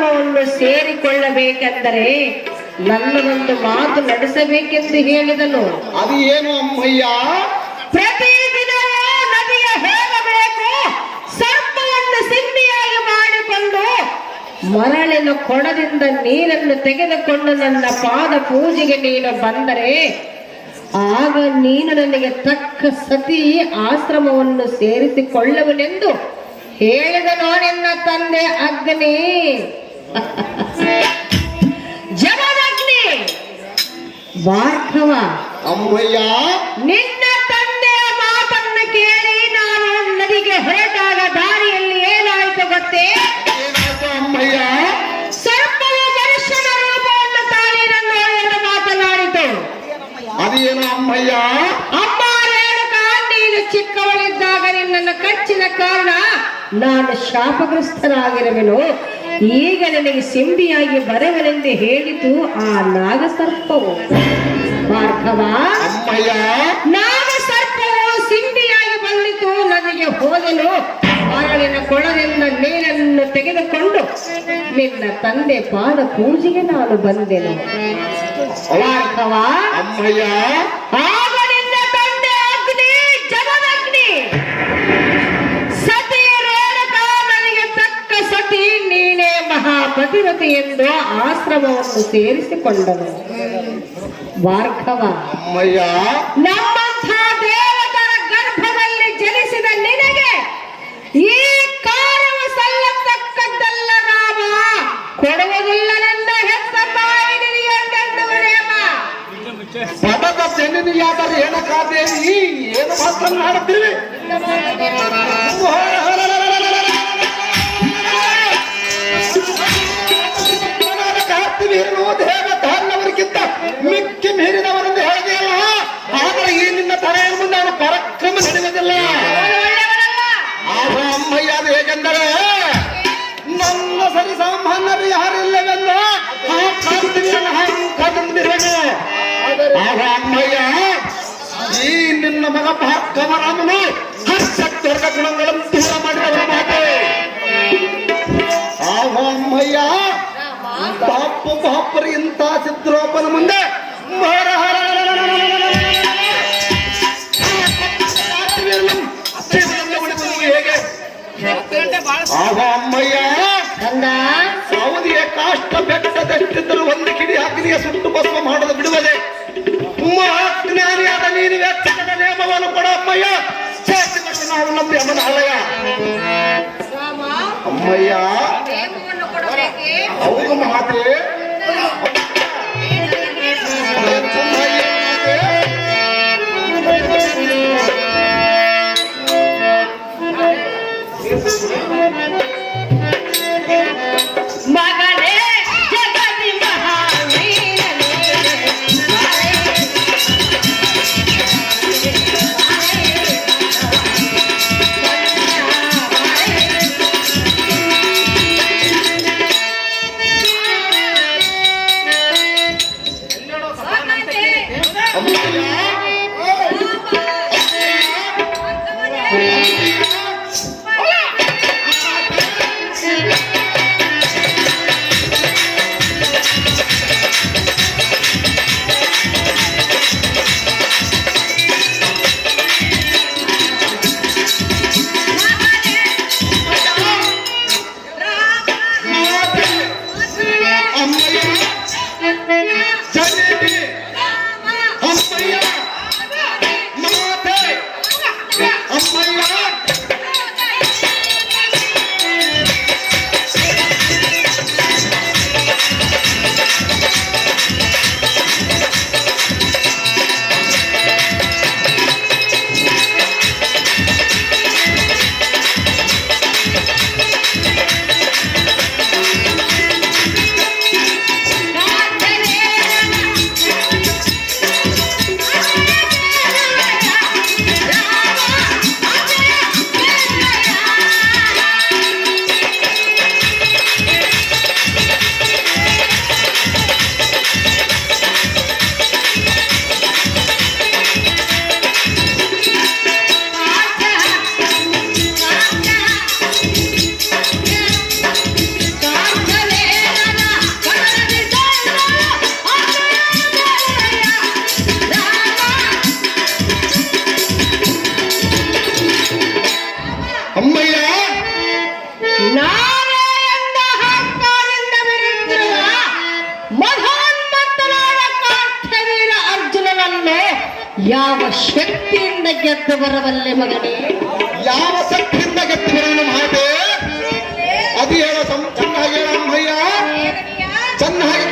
ಆಶ್ರಮವನ್ನು ಸೇರಿಕೊಳ್ಳಬೇಕೆಂದರೆ ನನ್ನದೊಂದು ಮಾತು ನಡೆಸಬೇಕೆಂದು ಹೇಳಿದನು. ಅದು ಏನು ಅಮ್ಮಯ್ಯ? ಪ್ರತಿದಿನವೂ ನದಿಗೆ ಹೋಗಬೇಕು, ಸರ್ಪವನ್ನು ಸಿಂಬಿಯಾಗಿ ಮಾಡಿಕೊಂಡು ಮರಳಿನ ಕೊಡದಿಂದ ನೀರನ್ನು ತೆಗೆದುಕೊಂಡು ನನ್ನ ಪಾದ ಪೂಜೆಗೆ ನೀನು ಬಂದರೆ ಆಗ ನೀನು ನನಗೆ ತಕ್ಕ ಸತಿ ಆಶ್ರಮವನ್ನು ಸೇರಿಸಿಕೊಳ್ಳುವನೆಂದು ಹೇಳಿದನೋ ನಿನ್ನ ತಂದೆ ಅಗ್ನಿ. ಜಮದಗ್ನಿ ಭಾರ್ಗವ, ಅಮ್ಮಯ್ಯ ನಿನ್ನ ತಂದೆಯ ಮಾತನ್ನು ಕೇಳಿ ನಾನು ನದಿಗೆ ಹೊರಟಾಗ ದಾರಿಯಲ್ಲಿ ಏನಾಯಿತು ಗೊತ್ತೇ? ಅಮ್ಮಯ್ಯ, ಸರ್ಪವು ಮನುಷ್ಯನ ರೂಪವನ್ನು ತಾಳಿ ನನ್ನೊಳಗೆ ಮಾತನಾಡಿತು. ಅದೇನು ಅಮ್ಮಯ್ಯ? ಅಮ್ಮ ರೇಣುಕ, ನೀನು ಚಿಕ್ಕವಳಿದ್ದಾಗ ನಿನ್ನನ್ನು ಕಚ್ಚಿದ ಕಾರಣ ನಾನು ಶಾಪಗ್ರಸ್ತನಾಗಿರುವೆನು. ಈಗ ನನಗೆ ಸಿಂಬಿಯಾಗಿ ಬರವನೆಂದು ಹೇಳಿತು ಆ ನಾಗಸರ್ಪವು. ಭಾರ್ಗವ, ಅಮ್ಮಯ್ಯ, ನಾಗಸರ್ಪವು ಸಿಂಬಿಯಾಗಿ ಬಂದಿತು. ನದಿಗೆ ಹೋದನು, ಮರಳಿನ ಕೊಳದಿಂದ ನೀರನ್ನು ತೆಗೆದುಕೊಂಡು ನಿನ್ನ ತಂದೆ ಪಾದ ಪೂಜೆಗೆ ನಾನು ಬಂದೆನು. ಭಾರ್ಗವ, ಅಮ್ಮಯ್ಯ, ಆಗ ನಿನ್ನ ತಂದೆ ಅಗ್ನಿ, ಜಮದಗ್ನಿ, ಸತಿ ರೇಣುಕ ನನಗೆ ತಕ್ಕ ಸತಿ ನೀನೇ ಮಹಾಪತಿರತಿ ಎಂದು ಆಶ್ರಮವನ್ನು ಸೇರಿಸಿಕೊಂಡನು. ಭಾರ್ಗವ, ಅಮ್ಮಯ್ಯ, ನಮ್ಮಂಥ ದೇವತರ ಗರ್ಭದಲ್ಲಿ ಜನಿಸಿದ ನಿನಗೆ ಈ ಕಾರ್ಯವು ಸಲ್ಲತಕ್ಕದ್ದಲ್ಲ. ರಾಮ ಕೊಡುವುದಿಲ್ಲ ನನ್ನ ಹೆತ್ತ ತಾಯಿ ನಿನಗೆ ಎಂದೆಂದುವರೆಯಮ್ಮ. ಪದದ ಜನನಿಯಾದ ರೇಣುಕಾದೇವಿ ಏನು ಮಾತನಾಡುತ್ತೀವಿ? ಕಾರ್ತಿವೀರನು ದೇವಧಾನ್ನವರಿಗಿಂತ ಮಿಕ್ಕಿ ಮೀರಿದವರೆಂದು ಹೇಳಿದೆಯಲ್ಲ. ಆದರೆ ಈ ನಿನ್ನ ತಲೆಯ ಮುಂದೆ ಅವನು ಪರಾಕ್ರಮ ನಡೆಯುವುದಿಲ್ಲ. ಆಗ ಅಮ್ಮಯ್ಯ, ಅದು ಹೇಗೆಂದರೆ ನನ್ನ ಸರಿ ಸಾಮಾನ್ಯರು ಯಾರಿಲ್ಲವೆಂದು ಆ ಕಾರ್ತಿವೀರನ ಕದಂದಿರನು. ಆಗ ಅಮ್ಮಯ್ಯ, ಈ ನಿನ್ನ ಮಗ ಭಾರ್ಗವರಾಮನು ಹರ್ಷತ್ವರ್ಗ ಗುಣಗಳನ್ನು ದೂರ ಮಾಡಿದವರ ಮಾತು. ಆಗ ಅಮ್ಮಯ್ಯ, ಬಾಪರು ಇಂಥ ಚಿತ್ರೋಪನ ಮುಂದೆ ಹೇಗೆ? ಆಗ ಅಮ್ಮಯ್ಯ, ಸೌದಿಯ ಕಾಷ್ಟ ಬೆಟ್ಟದಷ್ಟಿದ್ದರೂ ಒಂದು ಕಿಡಿ ಅಗ್ನಿಯ ಸುಟ್ಟು ಭಸ್ಮ ಮಾಡಲು ಬಿಡುವುದೇ ಮಹಾಜ್ಞಾನಿಯಾದ ನೀನು ವೆಚ್ಚದ ನೇಮವನ್ನು ಕೊಡ ಅಮ್ಮಯ್ಯ. ಸೇರಿಸಿಕೊಂಡು ನಾವು ನಂಬಿ ಅಮ್ಮನ ಹಳೆಯ ಅಮ್ಮಯ್ಯ. ಹೌದು ಮಾತೆ, ಮಗನೇ ಜಗದಿ ಯಾವ ಶಕ್ತಿಯಿಂದ ಗೆದ್ದು ಬರಬಲ್ಲೆ ಮಗನೇ? ಯಾವ ಶಕ್ತಿಯಿಂದ ಗೆದ್ದು ಬರೋನು ಮಾತೆ ಅದು ಹೇಳ ಚೆನ್ನಾಗಿ ಹೇಳ ಅಮ್ಮಯ್ಯ, ಚೆನ್ನಾಗಿ